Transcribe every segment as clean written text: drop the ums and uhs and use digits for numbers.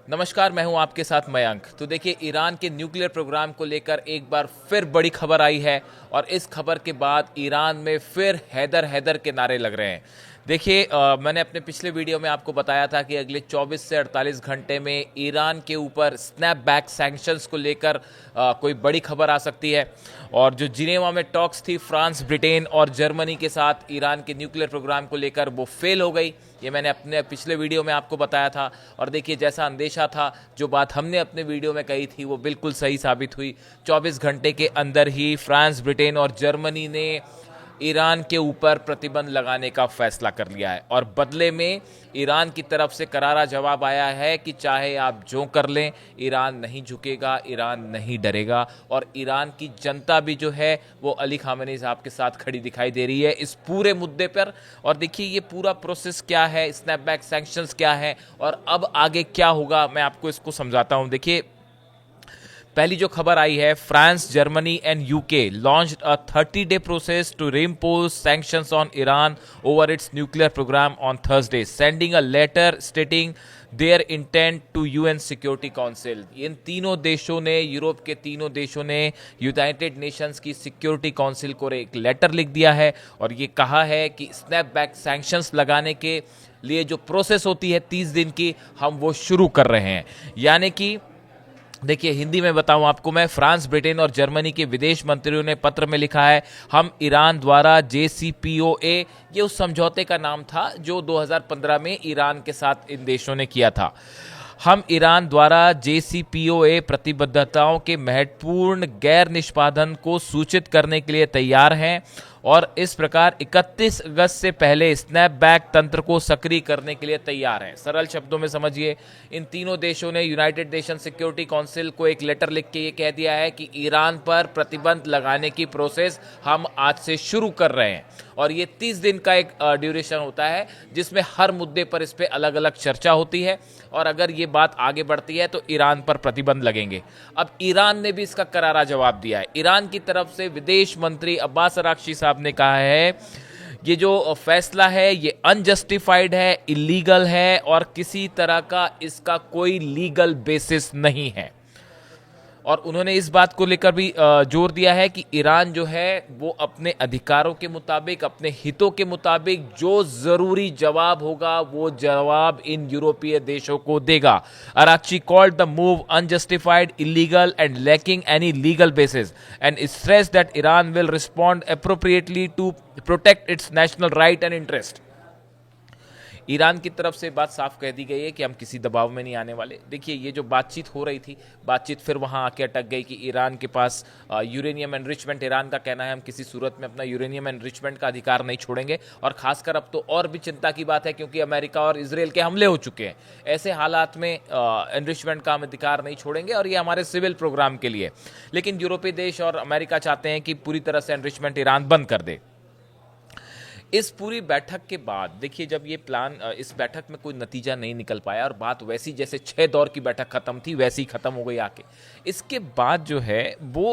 नमस्कार, मैं हूं आपके साथ मयंक। तो देखिए, ईरान के न्यूक्लियर प्रोग्राम को लेकर एक बार फिर बड़ी खबर आई है और इस खबर के बाद ईरान में फिर हैदर हैदर के नारे लग रहे हैं। देखिए, मैंने अपने पिछले वीडियो में आपको बताया था कि अगले 24 से 48 घंटे में ईरान के ऊपर स्नैपबैक सैंक्शंस को लेकर कोई बड़ी खबर आ सकती है। और जो जिनेवा में टॉक्स थी फ्रांस, ब्रिटेन और जर्मनी के साथ ईरान के न्यूक्लियर प्रोग्राम को लेकर, वो फेल हो गई। ये मैंने अपने पिछले वीडियो में आपको बताया था। और देखिए, जैसा अंदेशा था, जो बात हमने अपने वीडियो में कही थी, वो बिल्कुल सही साबित हुई। 24 घंटे के अंदर ही फ्रांस, ब्रिटेन और जर्मनी ने ईरान के ऊपर प्रतिबंध लगाने का फैसला कर लिया है। और बदले में ईरान की तरफ से करारा जवाब आया है कि चाहे आप जो कर लें, ईरान नहीं झुकेगा, ईरान नहीं डरेगा। और ईरान की जनता भी जो है वो अली खामेनी साहब के साथ खड़ी दिखाई दे रही है इस पूरे मुद्दे पर। और देखिए, ये पूरा प्रोसेस क्या है, स्नैपबैक सैंक्शंस क्या है और अब आगे क्या होगा, मैं आपको इसको समझाता हूं। देखिए, पहली जो खबर आई है, France, Germany and UK launched a 30-day process to reimpose sanctions on Iran over its nuclear program on Thursday, sending a letter stating their intent to UN Security Council। इन तीनों देशों ने, यूरोप के तीनों देशों ने यूनाइटेड नेशंस की security council को एक लेटर लिख दिया है और ये कहा है कि स्नैपबैक सैंक्शंस लगाने के लिए जो प्रोसेस होती है 30 दिन की, हम वो शुरू कर रहे हैं। यानी कि देखिए, हिंदी में बताऊं आपको मैं, फ्रांस, ब्रिटेन और जर्मनी के विदेश मंत्रियों ने पत्र में लिखा है, हम ईरान द्वारा JCPOA, ये उस समझौते का नाम था जो 2015 में ईरान के साथ इन देशों ने किया था। हम ईरान द्वारा JCPOA प्रतिबद्धताओं के महत्वपूर्ण गैर निष्पादन को सूचित करने के लिए तैयार हैं और इस प्रकार 31 अगस्त से पहले स्नैपबैक तंत्र को सक्रिय करने के लिए तैयार हैं। सरल शब्दों में समझिए, इन तीनों देशों ने यूनाइटेड नेशन सिक्योरिटी काउंसिल को एक लेटर लिख के ये कह दिया है कि ईरान पर प्रतिबंध लगाने की प्रोसेस हम आज से शुरू कर रहे हैं। और ये 30 दिन का एक ड्यूरेशन होता है जिसमें हर मुद्दे पर इस पर अलग अलग चर्चा होती है और अगर ये बात आगे बढ़ती है तो ईरान पर प्रतिबंध लगेंगे। अब ईरान ने भी इसका करारा जवाब दिया है। ईरान की तरफ से विदेश मंत्री अब्बास अराक्ची साहब ने कहा है, ये जो फैसला है ये अनजस्टिफाइड है, इलीगल है और किसी तरह का इसका कोई लीगल बेसिस नहीं है। और उन्होंने इस बात को लेकर भी जोर दिया है कि ईरान जो है वो अपने अधिकारों के मुताबिक, अपने हितों के मुताबिक जो जरूरी जवाब होगा वो जवाब इन यूरोपीय देशों को देगा। Araghchi called the move unjustified, illegal and lacking any legal basis and stress that Iran will respond appropriately to protect its national right and interest. Iran की तरफ से बात साफ कह दी गई है कि हम किसी दबाव में नहीं आने वाले। देखिए, ये जो बातचीत हो रही थी, बातचीत फिर वहां आके अटक गई कि ईरान के पास यूरेनियम एनरिचमेंट, ईरान का कहना है हम किसी सूरत में अपना यूरेनियम एनरिचमेंट का अधिकार नहीं छोड़ेंगे। और खासकर अब तो और भी चिंता की बात है क्योंकि अमेरिका और इसराइल के हमले हो चुके हैं। ऐसे हालात में एनरिचमेंट का हम अधिकार नहीं छोड़ेंगे और ये हमारे सिविल प्रोग्राम के लिए। लेकिन यूरोपीय देश और अमेरिका चाहते हैं कि पूरी तरह से एनरिचमेंट ईरान बंद कर दे। इस पूरी बैठक के बाद देखिए, जब ये प्लान, इस बैठक में कोई नतीजा नहीं निकल पाया और बात वैसी जैसे 6 दौर की बैठक खत्म थी वैसी ही खत्म हो गई आके। इसके बाद जो है वो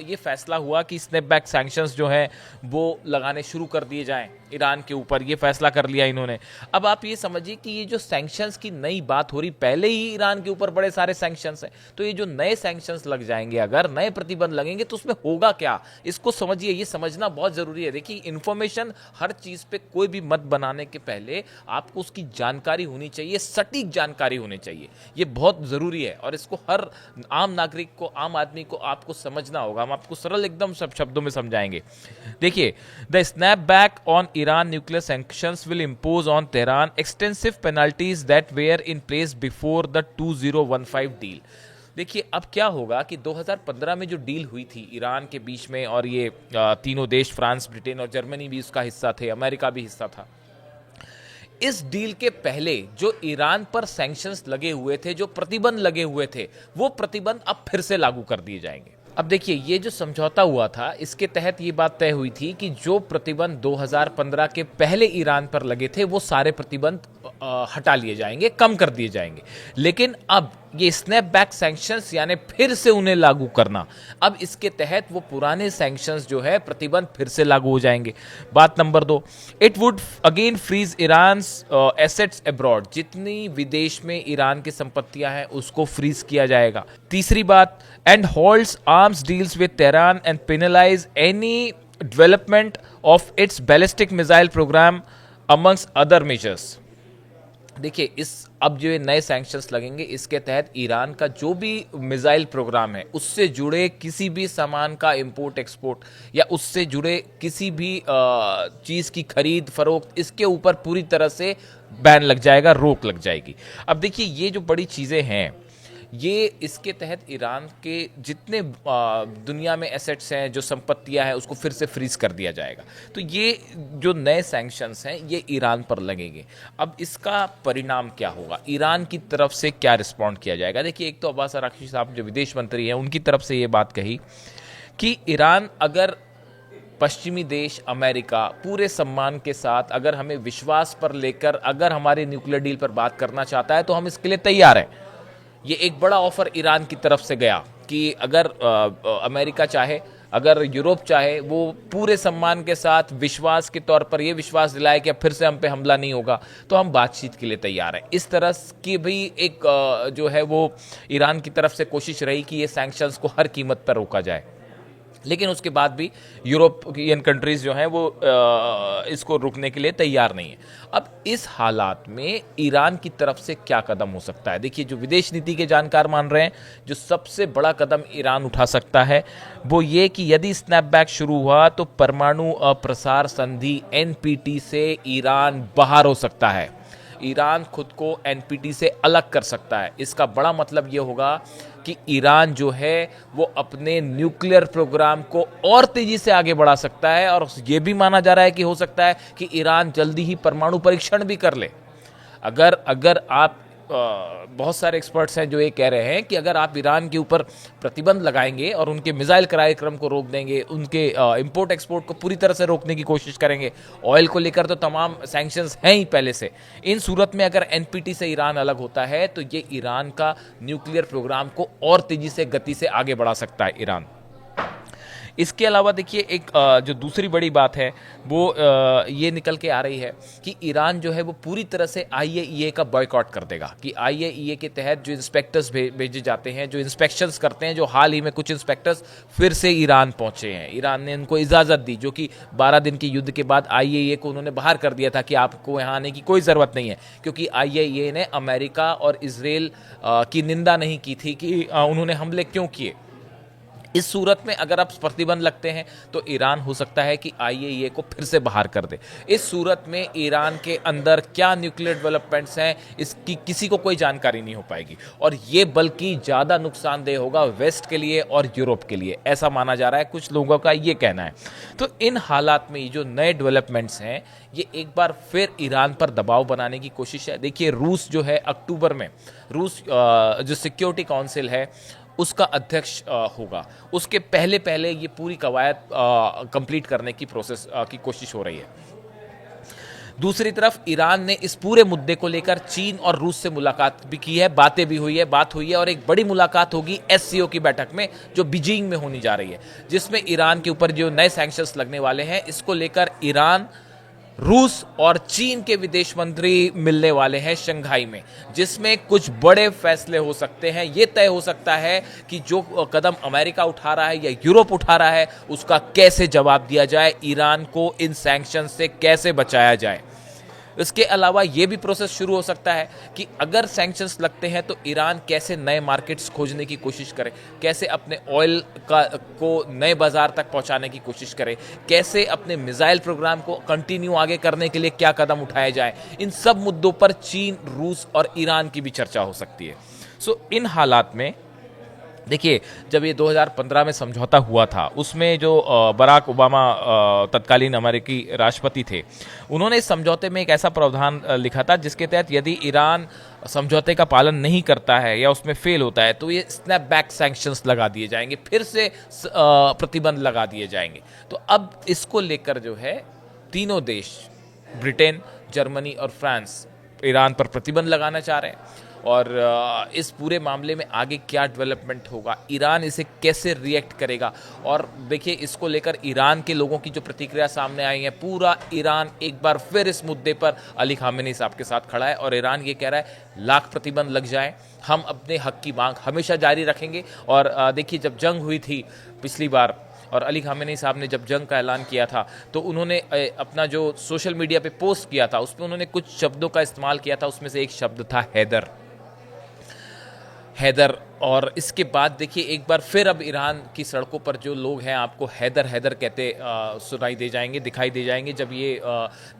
ये फैसला हुआ कि स्नैपबैक सैंक्शंस जो है वो लगाने शुरू कर दिए जाएं ईरान के ऊपर। ये फैसला कर लिया इन्होंने। अब आप ये समझिए कि ये जो सैंक्शंस की नई बात हो रही, पहले ही ईरान के ऊपर बड़े सारे सैंक्शंस हैं, तो ये जो नए सैंक्शंस लग जाएंगे, अगर नए प्रतिबंध लगेंगे तो उसमें होगा क्या, इसको समझिए। ये समझना बहुत जरूरी है। देखिए, इंफॉर्मेशन, हर चीज पे कोई भी मत बनाने के पहले आपको उसकी जानकारी होनी चाहिए, सटीक जानकारी होनी चाहिए। ये बहुत जरूरी है और इसको हर आम नागरिक को, आम आदमी को आपको समझना होगा। हम आपको सरल एकदम सब शब्दों में समझाएंगे। देखिए, the snapback on Iran nuclear sanctions will impose on Tehran extensive penalties that were in place before the 2015 deal। देखिए, अब क्या होगा कि 2015 में जो डील हुई थी ईरान के बीच में, और ये तीनों देश, फ्रांस, ब्रिटेन और जर्मनी भी उसका हिस्सा थे, अमेरिका भी हिस्सा था। इस डील के पहले जो ईरान पर सैंक्शंस लगे हुए थे, जो प्रतिबंध लगे हुए थे, वो प्रतिबंध अब फिर से लागू कर दिए जाएंगे। अब देखिए, ये जो समझौता हुआ था, इसके तहत ये बात तय हुई थी कि जो प्रतिबंध 2015 के पहले ईरान पर लगे थे वो सारे प्रतिबंध हटा लिए जाएंगे, कम कर दिए जाएंगे। लेकिन अब ये स्नैपबैक सैंक्शंस यानी फिर से उन्हें लागू करना, अब इसके तहत वो पुराने सैंक्शंस जो है, प्रतिबंध फिर से लागू हो जाएंगे। बात नंबर 2, it would again freeze Iran's assets abroad, जितनी विदेश में ईरान की संपत्तियां हैं उसको फ्रीज किया जाएगा। तीसरी बात, and holds arms deals with Tehran and penalize any development of its ballistic missile program amongst other measures. देखिए, इस अब जो ये नए सैंक्शंस लगेंगे, इसके तहत ईरान का जो भी मिसाइल प्रोग्राम है उससे जुड़े किसी भी सामान का इंपोर्ट एक्सपोर्ट या उससे जुड़े किसी भी चीज़ की खरीद फरोख्त, इसके ऊपर पूरी तरह से बैन लग जाएगा, रोक लग जाएगी। अब देखिए, ये जो बड़ी चीज़ें हैं, ये इसके तहत ईरान के जितने दुनिया में एसेट्स हैं, जो संपत्तियां हैं, उसको फिर से फ्रीज कर दिया जाएगा। तो ये जो नए सैंक्शंस हैं ये ईरान पर लगेंगे। अब इसका परिणाम क्या होगा, ईरान की तरफ से क्या रिस्पॉन्ड किया जाएगा? देखिए, एक तो अब्बास अराक्ची साहब जो विदेश मंत्री हैं, उनकी तरफ से ये बात कही कि ईरान अगर पश्चिमी देश अमेरिका पूरे सम्मान के साथ अगर हमें विश्वास पर लेकर अगर हमारे न्यूक्लियर डील पर बात करना चाहता है तो हम इसके लिए तैयार हैं। ये एक बड़ा ऑफर ईरान की तरफ से गया कि अगर अमेरिका चाहे, अगर यूरोप चाहे, वो पूरे सम्मान के साथ विश्वास के तौर पर ये विश्वास दिलाए कि अब फिर से हम पे हमला नहीं होगा, तो हम बातचीत के लिए तैयार हैं। इस तरह की भी एक जो है वो ईरान की तरफ से कोशिश रही कि ये सैंक्शंस को हर कीमत पर रोका जाए। लेकिन उसके बाद भी यूरोपियन कंट्रीज जो हैं वो इसको रुकने के लिए तैयार नहीं है। अब इस हालात में ईरान की तरफ से क्या कदम हो सकता है? देखिए, जो विदेश नीति के जानकार मान रहे हैं, जो सबसे बड़ा कदम ईरान उठा सकता है वो ये कि यदि स्नैपबैक शुरू हुआ तो परमाणु अप्रसार संधि एनपीटी से ईरान बाहर हो सकता है। ईरान खुद को एनपीटी से अलग कर सकता है। इसका बड़ा मतलब ये होगा कि ईरान जो है वो अपने न्यूक्लियर प्रोग्राम को और तेजी से आगे बढ़ा सकता है, और ये भी माना जा रहा है कि हो सकता है कि ईरान जल्दी ही परमाणु परीक्षण भी कर ले। अगर आप बहुत सारे एक्सपर्ट्स हैं जो ये कह रहे हैं कि अगर आप ईरान के ऊपर प्रतिबंध लगाएंगे और उनके मिसाइल कार्यक्रम को रोक देंगे, उनके इंपोर्ट एक्सपोर्ट को पूरी तरह से रोकने की कोशिश करेंगे, ऑयल को लेकर तो तमाम सैंक्शंस हैं ही पहले से, इन सूरत में अगर एनपीटी से ईरान अलग होता है तो ये ईरान का न्यूक्लियर प्रोग्राम को और तेजी से गति से आगे बढ़ा सकता है ईरान। इसके अलावा देखिए, एक जो दूसरी बड़ी बात है वो ये निकल के आ रही है कि ईरान जो है वो पूरी तरह से आईएईए का बॉयकॉट कर देगा। कि आईएईए के तहत जो इंस्पेक्टर्स भेजे जाते हैं, जो इंस्पेक्शंस करते हैं, जो हाल ही में कुछ इंस्पेक्टर्स फिर से ईरान पहुंचे हैं, ईरान ने उनको इजाज़त दी, जो कि 12 दिन के युद्ध के बाद आईएईए को उन्होंने बाहर कर दिया था कि आपको यहाँ आने की कोई ज़रूरत नहीं है, क्योंकि आईएईए ने अमेरिका और इजराइल की निंदा नहीं की थी कि उन्होंने हमले क्यों किए। इस सूरत में अगर आप प्रतिबंध लगते हैं तो ईरान हो सकता है कि आईएईए को फिर से बाहर कर दे। इस सूरत में ईरान के अंदर क्या न्यूक्लियर डेवलपमेंट्स हैं इसकी किसी को कोई जानकारी नहीं हो पाएगी, और ये बल्कि ज़्यादा नुकसानदेह होगा वेस्ट के लिए और यूरोप के लिए, ऐसा माना जा रहा है, कुछ लोगों का ये कहना है। तो इन हालात में ये जो नए डेवलपमेंट्स हैं ये एक बार फिर ईरान पर दबाव बनाने की कोशिश है। देखिए, रूस जो है अक्टूबर में, रूस जो सिक्योरिटी काउंसिल है उसका अध्यक्ष होगा, उसके पहले पहले ये पूरी कवायद कंप्लीट करने की प्रोसेस की कोशिश हो रही है। दूसरी तरफ ईरान ने इस पूरे मुद्दे को लेकर चीन और रूस से मुलाकात भी की है, बातें भी हुई है, बात हुई है, और एक बड़ी मुलाकात होगी एससीओ की बैठक में जो बीजिंग में होनी जा रही है, जिसमें ईरान के ऊपर जो नए सैंक्शंस लगने वाले हैं इसको लेकर ईरान, रूस और चीन के विदेश मंत्री मिलने वाले हैं शंघाई में, जिसमें कुछ बड़े फैसले हो सकते हैं। यह तय हो सकता है कि जो कदम अमेरिका उठा रहा है या यूरोप उठा रहा है उसका कैसे जवाब दिया जाए, ईरान को इन सैंक्शन से कैसे बचाया जाए। इसके अलावा ये भी प्रोसेस शुरू हो सकता है कि अगर सैंक्शंस लगते हैं तो ईरान कैसे नए मार्केट्स खोजने की कोशिश करे, कैसे अपने ऑयल को नए बाजार तक पहुंचाने की कोशिश करे, कैसे अपने मिसाइल प्रोग्राम को कंटिन्यू आगे करने के लिए क्या कदम उठाए जाए। इन सब मुद्दों पर चीन, रूस और ईरान की भी चर्चा हो सकती है। इन हालात में देखिए, जब ये 2015 में समझौता हुआ था, उसमें जो बराक ओबामा तत्कालीन अमेरिकी राष्ट्रपति थे, उन्होंने इस समझौते में एक ऐसा प्रावधान लिखा था जिसके तहत यदि ईरान समझौते का पालन नहीं करता है या उसमें फेल होता है तो ये स्नैप बैक सैंक्शंस लगा दिए जाएंगे, फिर से प्रतिबंध लगा दिए जाएंगे। तो अब इसको लेकर जो है तीनों देश, ब्रिटेन, जर्मनी और फ्रांस, ईरान पर प्रतिबंध लगाना चाह रहे हैं। और इस पूरे मामले में आगे क्या डेवलपमेंट होगा, ईरान इसे कैसे रिएक्ट करेगा, और देखिए इसको लेकर ईरान के लोगों की जो प्रतिक्रिया सामने आई है, पूरा ईरान एक बार फिर इस मुद्दे पर अली खामेनी साहब के साथ खड़ा है और ईरान ये कह रहा है लाख प्रतिबंध लग जाए, हम अपने हक की मांग हमेशा जारी रखेंगे। और देखिए जब जंग हुई थी पिछली बार और अली खामेनी साहब ने जब जंग का ऐलान किया था तो उन्होंने अपना जो सोशल मीडिया पे पोस्ट किया था उसमें उन्होंने कुछ शब्दों का इस्तेमाल किया था, उसमें से एक शब्द था हैदर, हैदर। और इसके बाद देखिए एक बार फिर अब ईरान की सड़कों पर जो लोग हैं आपको हैदर हैदर कहते सुनाई दे जाएंगे, दिखाई दे जाएंगे, जब ये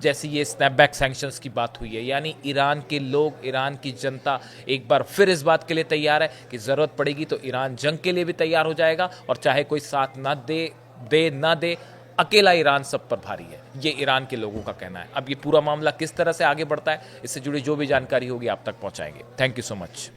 जैसे ये स्नैपबैक सैंक्शंस की बात हुई है। यानी ईरान के लोग, ईरान की जनता एक बार फिर इस बात के लिए तैयार है कि ज़रूरत पड़ेगी तो ईरान जंग के लिए भी तैयार हो जाएगा, और चाहे कोई साथ ना दे ना दे, अकेला ईरान सब पर भारी है, ये ईरान के लोगों का कहना है। अब ये पूरा मामला किस तरह से आगे बढ़ता है, इससे जुड़ी जो भी जानकारी होगी आप तक पहुंचाएंगे। Thank you so much.